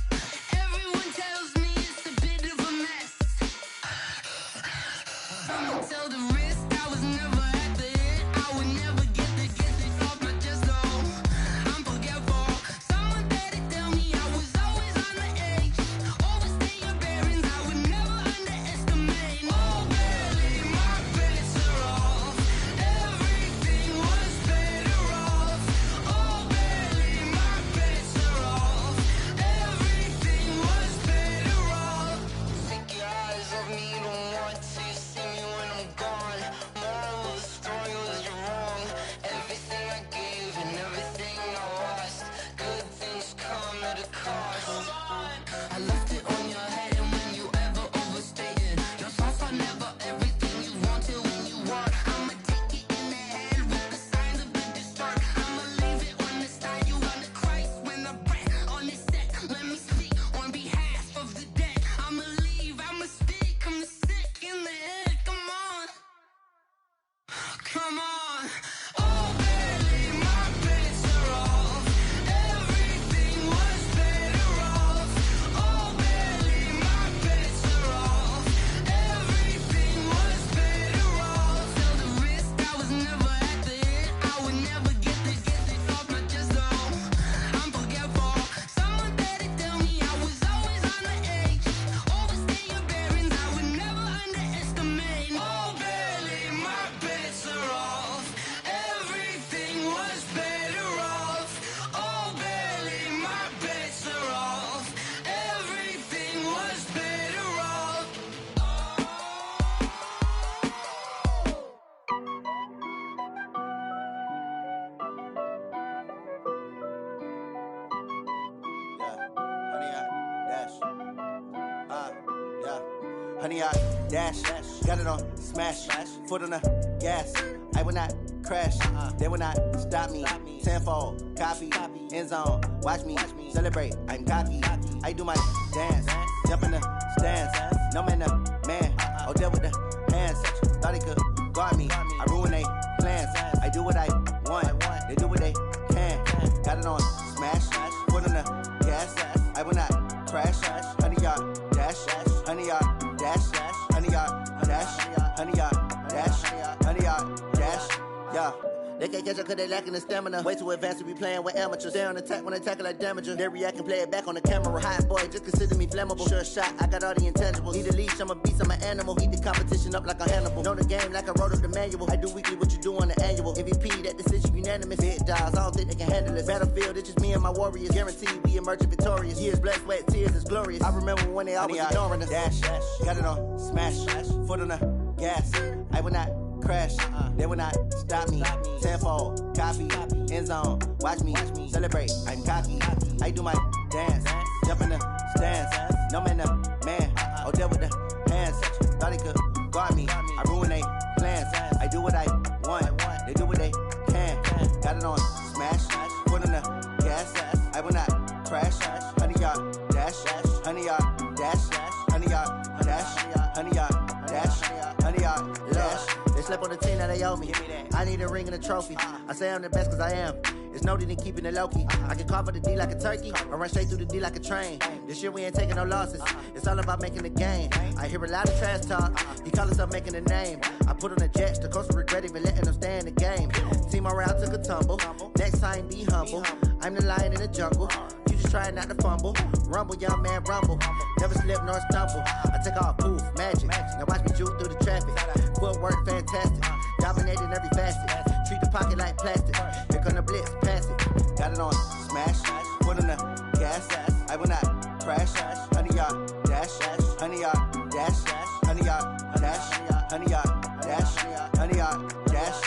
Everyone tells me it's a bit of a mess. I'ma tell the risk I was never at the end. I would never get this off my chest though. I'm forgetful. Someone better tell me I was always on the edge. Overstay your bearings, I would never underestimate. Oh, barely my bets are off. Everything was better off. Oh, barely my bets are off. Everything was better off. Take your eyes off me, don't want to see me when I'm gone. Moral of the story was you're wrong. Everything I gave and everything I lost. Good things come at a cost. I left it on your head, and when you ever overstated your thoughts are never everything you wanted when you want. I'ma take it in the head with the signs of the distort. I'ma leave it on the side. You on the Christ when the breath on this set. Let me speak on behalf of the dead. I'ma leave, I'ma speak. I'm sick in the head. Come on, come on. Oh, barely my bets are off. Everything was better off. Oh, barely my bets are off. Everything was better off. Tell the risk I was never at the end. I would never get this off my chest though. I'm forgetful. Someone better tell me I was always on the edge. Overstay your bearings, I would never underestimate. Oh, barely my bets are off. Everything was better off. Oh, barely my bets are off. Everything was better off. Honey, I dash, got it on smash, foot on the gas. I will not crash, they will not stop me. Tenfold, copy, end zone, watch me celebrate. I'm cocky, I do my dance, jump in the stands. No man, the man, oh, deal with the hands. Thought he could guard me, I ruin they plans. I do what I want, they do what they can. Got it on smash, foot on the gas. I will not crash, honey, y'all dash, honey, y'all dash, honey, y'all dash, honey, y'all dash, honey, y'all dash, yeah. They can't catch up cause they lacking the stamina. Way too advanced to be playing with amateurs. Stay on attack when they tackle like damager. They react and play it back on the camera. Hot boy, just consider me flammable. Sure shot, I got all the intangibles. Need a leash, I'm a beast, I'm an animal. Heat the competition up like a Hannibal. Know the game like I wrote up the manual. I do weekly what you do on the annual. MVP, that decision unanimous. Big dials, I don't think they can handle it. Battlefield, it's just me and my warriors. Guaranteed we emerging victorious. Years, blood, sweat, tears, it's glorious. I remember when they always ignoring us. Dash, got it on smash, foot on the gas. I will not crash, they will not stop me. Tenfold, copy, end zone, watch me celebrate. I'm cocky, I do my dance, jump in the stands. No man, the man, oh, deal with the hands. Thought he could guard me, I ruin they plans. I do what I want, they do what they can. Got it on smash, foot on the gas. I will not crash, honey, y'all dash, honey, y'all dash, honey, y'all dash, honey, y'all dash, honey, y'all dash. They slept on the team, now they owe me. I need a ring and a trophy. I say I'm the best cause I am. It's no need in keeping it low-key. I can carve for the D like a turkey, or run straight through the D like a train. This year we ain't taking no losses. It's all about making the game. I hear a lot of trash talk. He call himself making a name. I put on the jets, the coach will regret even letting them stay in the game. Team morale took a tumble. Next time be humble. I'm the lion in the jungle. You just trying not to fumble. Rumble, young man, rumble. Never slip nor stumble. I take off, poof, magic. Now watch me juke through the traffic. Footwork fantastic. Dominating every facet. Treat the pocket like plastic. Here come the blitz, pass it. Got it on smash, foot on the gas. I will not crash, honey, y'all dash, honey, y'all dash, honey, y'all dash, honey, y'all dash, honey, y'all dash.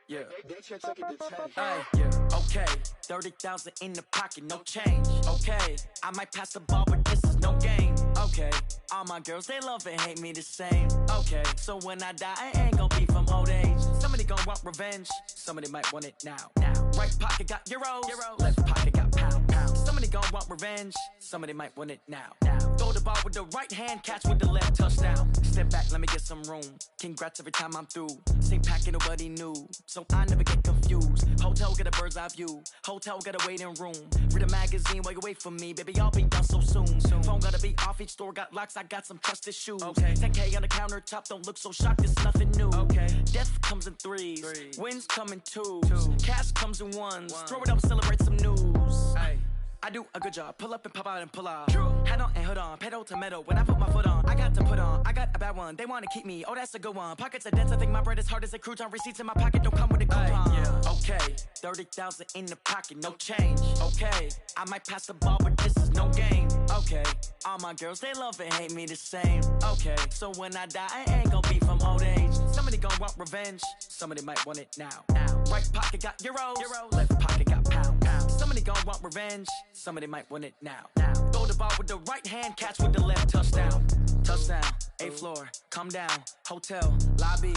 Yeah. Yeah. Hey, yeah. Okay, 30,000 in the pocket, no change. Okay, I might pass the ball, but this is no game. Okay, all my girls, they love and hate me the same. Okay, so when I die, I ain't gon' be from old age. Somebody gon' want revenge, somebody might want it now. Right pocket got euros, left pocket got pound. Somebody gon' want revenge, somebody might want it now. Throw the ball with the right hand, catch with the left, touchdown. Step back, let me get some room. Congrats every time I'm through. Same packet, nobody knew, so I never get confused. Hotel get a bird's eye view, hotel get a waiting room. Read a magazine while you wait for me, baby, I'll be done so soon. Phone gotta be off, each store got locks, I got some trusted shoes. 10K on the countertop, don't look so shocked, it's nothing new. Death comes in threes, wins come in twos, cash comes in ones. Throw it up, celebrate some news. I do a good job, pull up and pop out and pull off. Hat on and hood on, pedal to metal. When I put my foot on, I got to put on. I got a bad one, they wanna keep me, oh that's a good one. Pockets are dense, I think my bread is hard as a crouton. Receipts in my pocket don't come with a coupon. Okay, 30,000 in the pocket, no change. Okay, I might pass the ball, but this is no game. Okay, all my girls, they love and hate me the same. Okay, so when I die, I ain't gon' be from old age. Somebody gon' want revenge, somebody might want it now. Right pocket got euros, left pocket got pound. Somebody gon' want revenge, somebody might want it now. Throw the ball with the right hand, catch with the left, touchdown. Touchdown, 8th floor, come down, hotel, lobby.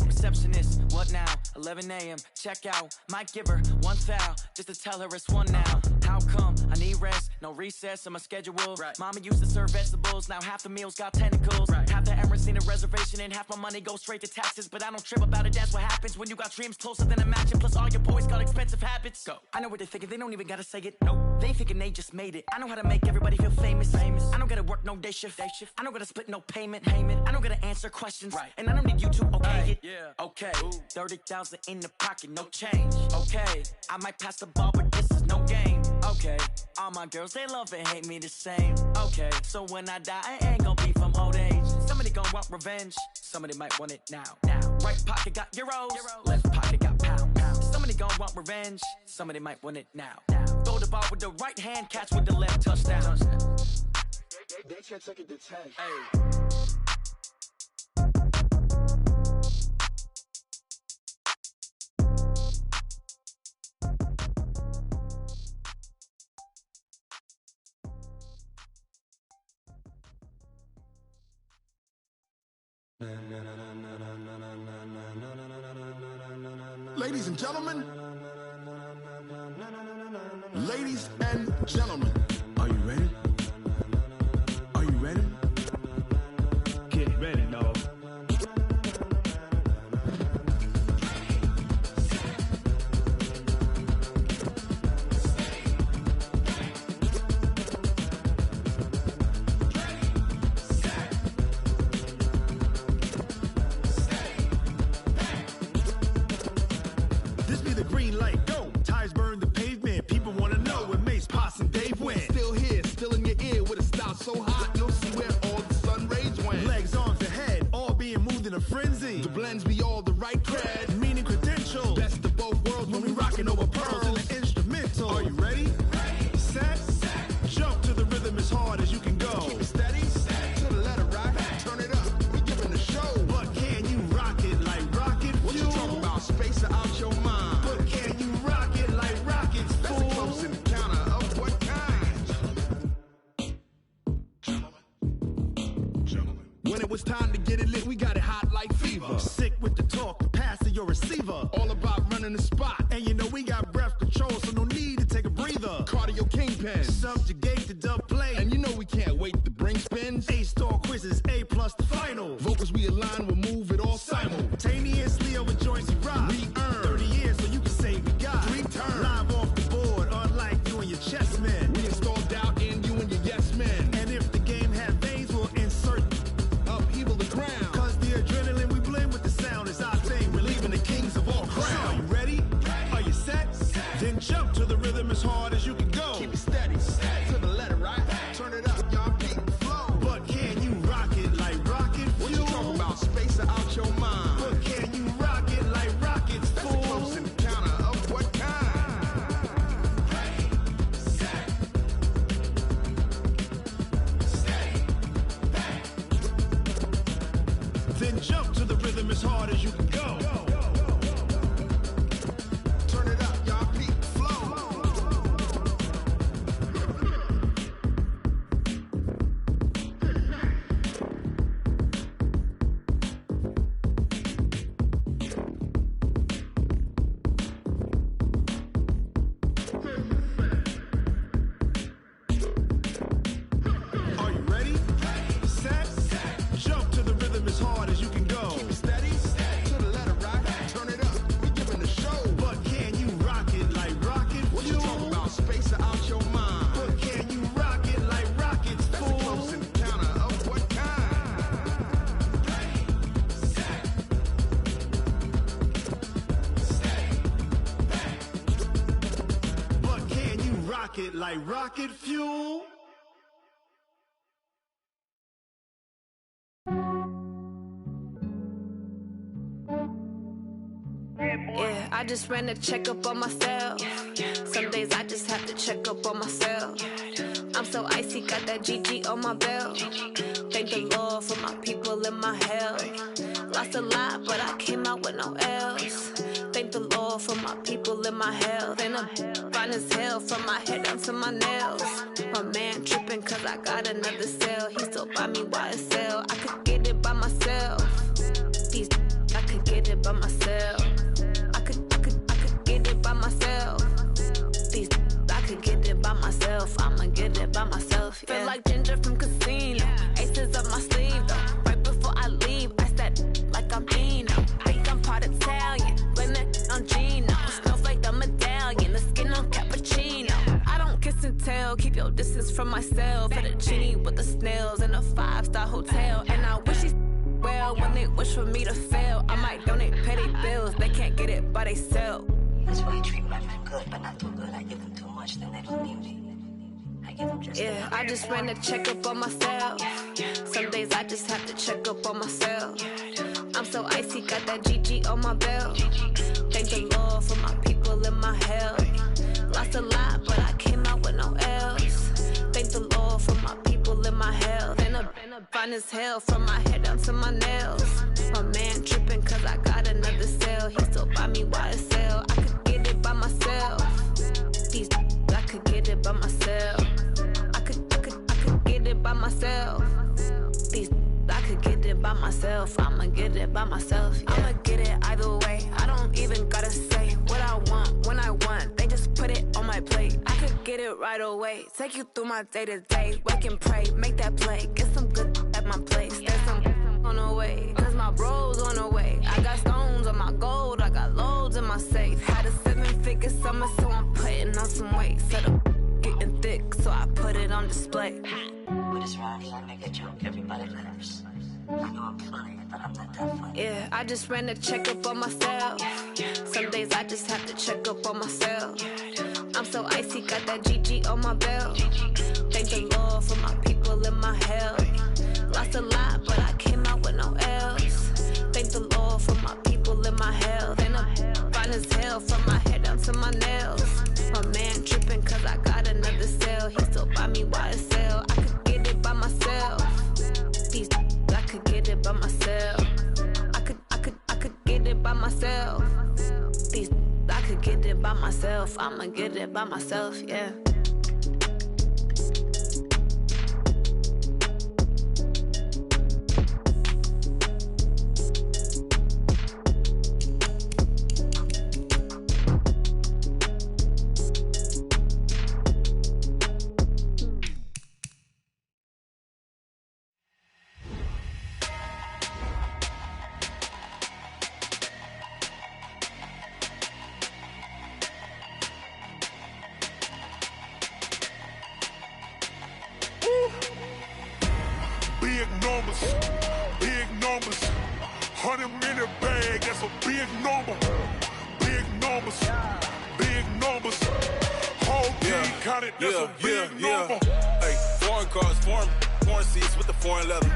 Receptionist, what now? 11 a.m., check out. Might give her one foul, just to tell her it's one now. How come? I need rest, no recess in my schedule. Mama used to serve vegetables, now half the meals got tentacles. Half the Emirates need a reservation and half my money goes straight to taxes. But I don't trip about it, that's what happens when you got dreams closer than a match. And plus all your boys got expensive habits. Go. I know what they're thinking, they don't even gotta say it. Nope, they thinking they just made it. I know how to make everybody feel famous. I don't gotta work no day shift. I don't gotta split no payment. I don't gotta answer questions. And I don't need you to okay it. Okay, 30,000 in the pocket, no change. Okay, I might pass the ball, but this is no game. Okay, all my girls, they love and hate me the same. Okay, so when I die, I ain't gon' be from old age. Somebody gon' want revenge, somebody might want it now. Right pocket got euros, left pocket got pound. Somebody gon' want revenge, somebody might want it now. Throw the ball with the right hand, catch with the left, touchdown. They can't take it to 10. Ladies and gentlemen, are you ready? Are you ready? Get ready, dog. This be the green light, go. Tires burn the pavement. People wanna know where Mace, Poss, and Dave went. Still here, still in your ear with a style so hot, you'll see where all the sun rays went. Legs, arms, and head, all being moved in a frenzy. The blends be all the right cred, meaning credentials. Best of both worlds when we rockin' over pearls in the instrumental. Are you ready? Set, jump to the rhythm as hard as you can go. Keep it steady, to the letter rock, turn it up, we giving the show. But can you rock it like rocket fuel? What you talking about, space or out your mind? But can you rock it like rockets, fool? That's a close encounter of what kind? Gentlemen. When it was time to get it lit, we got it hot like fever. Sick with the talk, the pass to your receiver. All about running the spot. And you know we got breath control, so no need to take a breather. Cardio kingpin, subjugate the dub play. And you know we can't wait to bring spins. A-star quizzes, A+ the final. Vocals we align, we'll move it all simultaneously over joints we rock. We earn 30 years, so you can say we got 3 turns. Live off the board, unlike you and your chess men. We install doubt in you and your yes men. And if the game had veins, we'll insert upheaval the ground. Cause the adrenaline we blend with the sound is our thing. We're leaving the kings of all crowns. So are you ready? Are you set? Then jump to the rhythm as hard as you can go. Keep it steady, to the letter, right? Turn it up, y'all keep the flow. But can you rock it like rocket fuel? What you talking about, space or out your mind? But can you rock it like rockets, fool? That's a close encounter of what kind? Then jump to the rhythm as hard as you can go. it like rocket fuel. Yeah, I just ran a checkup on myself. Some days I just have to check up on myself. I'm so icy, got that GG on my belt. Thank the Lord for my people and my health. Lost a lot, but I came out with no L's. Thank the Lord for my people and my health. And I'm fine as hell from my head down to my nails. My man tripping cause I got another cell. He still buy me YSL. I could get it by myself. These I could get it by myself. I could get it by myself. These I could get it by myself. I'ma get it by myself. Yeah. Feel like Ginger from Casino. Aces up my sleeve though. Right before I leave, I said like I'm Dino. Think I'm part Italian. Blame it on Gino. Snowflake the medallion. The skin on cappuccino. I don't kiss and tell. Keep your distance from myself. At a genie with the snails in a 5-star hotel. And I wish he's well when they wish for me to fail. I might donate, pay their bills. They can't get it by they sell. That's why you treat my men good, but not too good. I give them too much, then they don't need me. I give them just yeah, I just ran a checkup on myself. Some days I just have to check up on myself. I'm so icy, got that GG on my belt. Thank the Lord for my people and my health. Lost a lot, but I came out with no L's. Thank the Lord for my people and my health. And I'm fine as hell from my head down to my nails. My man tripping cause I got another cell. He still buy me YSL. I could get it by myself. These I could get it by myself. I could get it by myself. These I could get it by myself. I'ma get it by myself. Yeah. I'ma get it either way. I don't even gotta say what I want when I want. They just put it on my plate. I could get it right away. Take you through my day to day. Wake and pray, make that play. Get some good at my place. There's some on the way, cause my bros on the way. I got stones on my gold. I got loads in my safe. Had a 7-figure summer, so I'm putting on some weight. Set up getting thick, so I put it on display. With this round here, I make a joke, everybody laughs. I know I'm funny, but I'm not that funny. Yeah, I just ran a checkup on myself. Some days I just have to check up on myself. I'm so icy, got that GG on my belt. Thank the Lord for my people and my health. Lost a lot, but I came out with no L's. Thank the Lord for my people and my health. And I'm fine as hell from my head down to my nails. My man tripping cause I got another cell. He still buy me YSL. I could get it by myself. These I could get it by myself. I could get it by myself. These I could get it by myself. I'ma get it by myself, yeah. Big numbers, 100-minute bag, that's a big number. Big numbers, whole team counted, that's a big number. Hey, foreign cars, foreign seats with the foreign leather.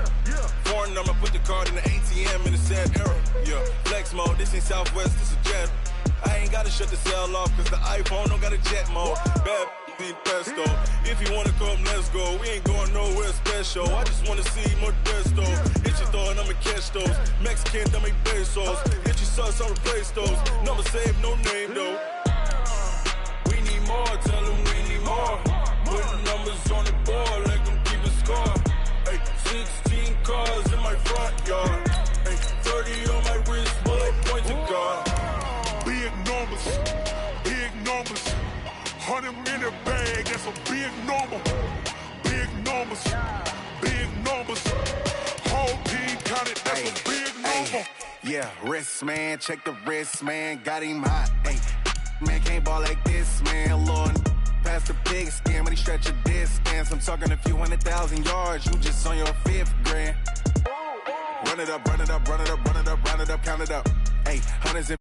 Foreign number, put the card in the ATM in the sad era. Yeah, flex mode, this ain't Southwest, this a jet. I ain't gotta shut the cell off, cause the iPhone don't got a jet mode. Bad need pesto. If you wanna come, let's go. We ain't going nowhere special. I just wanna see Modesto. Hit your thought, I'ma catch those. Mexican, I make pesos. Hit your sauce, I'll replace those. Number saved, no name though. We need more, tell them we need more. Putting numbers on the board, like them keep a score. Hey, 16 cars in my front yard. Hey, 30 on my wrist, bullet point to God. Big numbers, 100-minute bag, that's a big number. Big numbers, whole team counted, that's a big number. Yeah, wrist man, check the wrist man, got him hot. Ay, man can't ball like this, man. Lord, past the big skin, when he stretch a distance. I'm talking a few 100,000 yards, you just on your 5th grand. Run it up, count it up. Ay, hundreds and